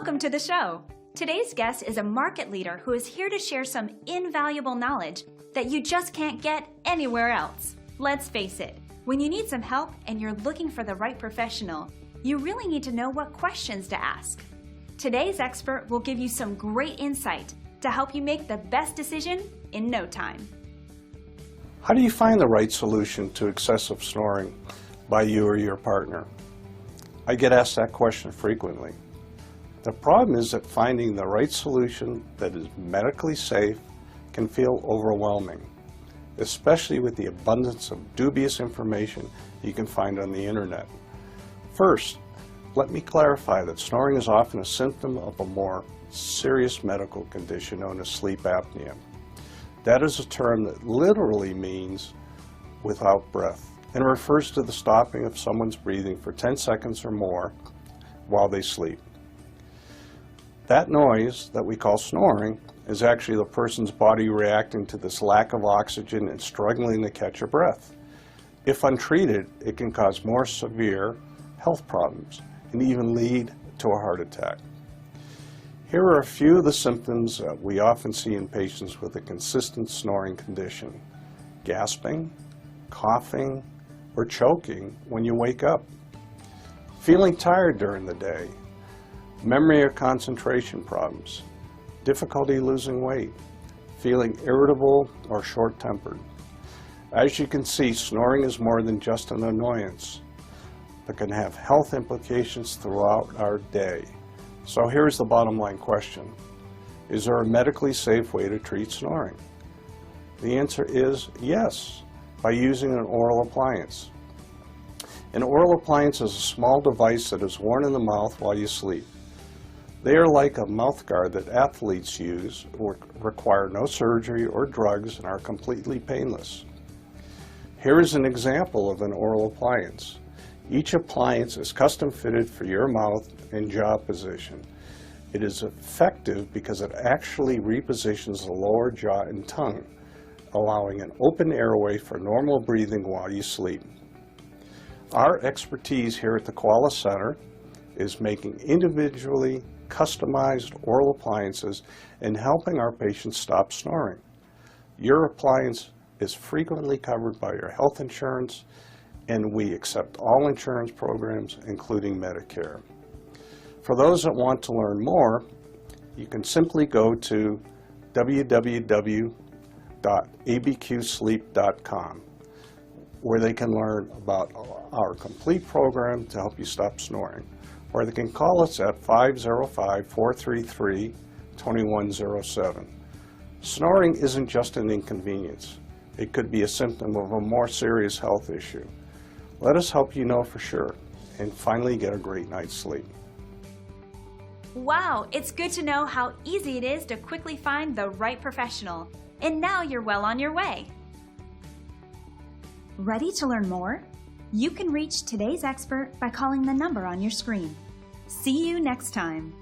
Welcome to the show. Today's guest is a market leader who is here to share some invaluable knowledge that you just can't get anywhere else. Let's face it, when you need some help and you're looking for the right professional, you really need to know what questions to ask. Today's expert will give you some great insight to help you make the best decision in no time. How do you find the right solution to excessive snoring by you or your partner? I get asked that question frequently. The problem is that finding the right solution that is medically safe can feel overwhelming, especially with the abundance of dubious information you can find on the internet. First, let me clarify that snoring is often a symptom of a more serious medical condition known as sleep apnea. That is a term that literally means without breath and refers to the stopping of someone's breathing for 10 seconds or more while they sleep. That noise that we call snoring is actually the person's body reacting to this lack of oxygen and struggling to catch a breath. If untreated, it can cause more severe health problems and even lead to a heart attack. Here are a few of the symptoms that we often see in patients with a consistent snoring condition: gasping, coughing, or choking when you wake up, feeling tired during the day, memory or concentration problems, difficulty losing weight, feeling irritable or short-tempered. As you can see, snoring is more than just an annoyance, but can have health implications throughout our day. So here's the bottom line question: is there a medically safe way to treat snoring? The answer is yes, by using an oral appliance. An oral appliance is a small device that is worn in the mouth while you sleep. They are like a mouth guard that athletes use, require no surgery or drugs, and are completely painless. Here is an example of an oral appliance. Each appliance is custom fitted for your mouth and jaw position. It is effective because it actually repositions the lower jaw and tongue, allowing an open airway for normal breathing while you sleep. Our expertise here at the Koala Center is making individually customized oral appliances and helping our patients stop snoring. Your appliance is frequently covered by your health insurance, and we accept all insurance programs, including Medicare. For those that want to learn more, you can simply go to www.abqsleep.com, where they can learn about our complete program to help you stop snoring. Or they can call us at 505-433-2107. Snoring isn't just an inconvenience. It could be a symptom of a more serious health issue. Let us help you know for sure and finally get a great night's sleep. Wow, it's good to know how easy it is to quickly find the right professional. And now you're well on your way. Ready to learn more? You can reach today's expert by calling the number on your screen. See you next time.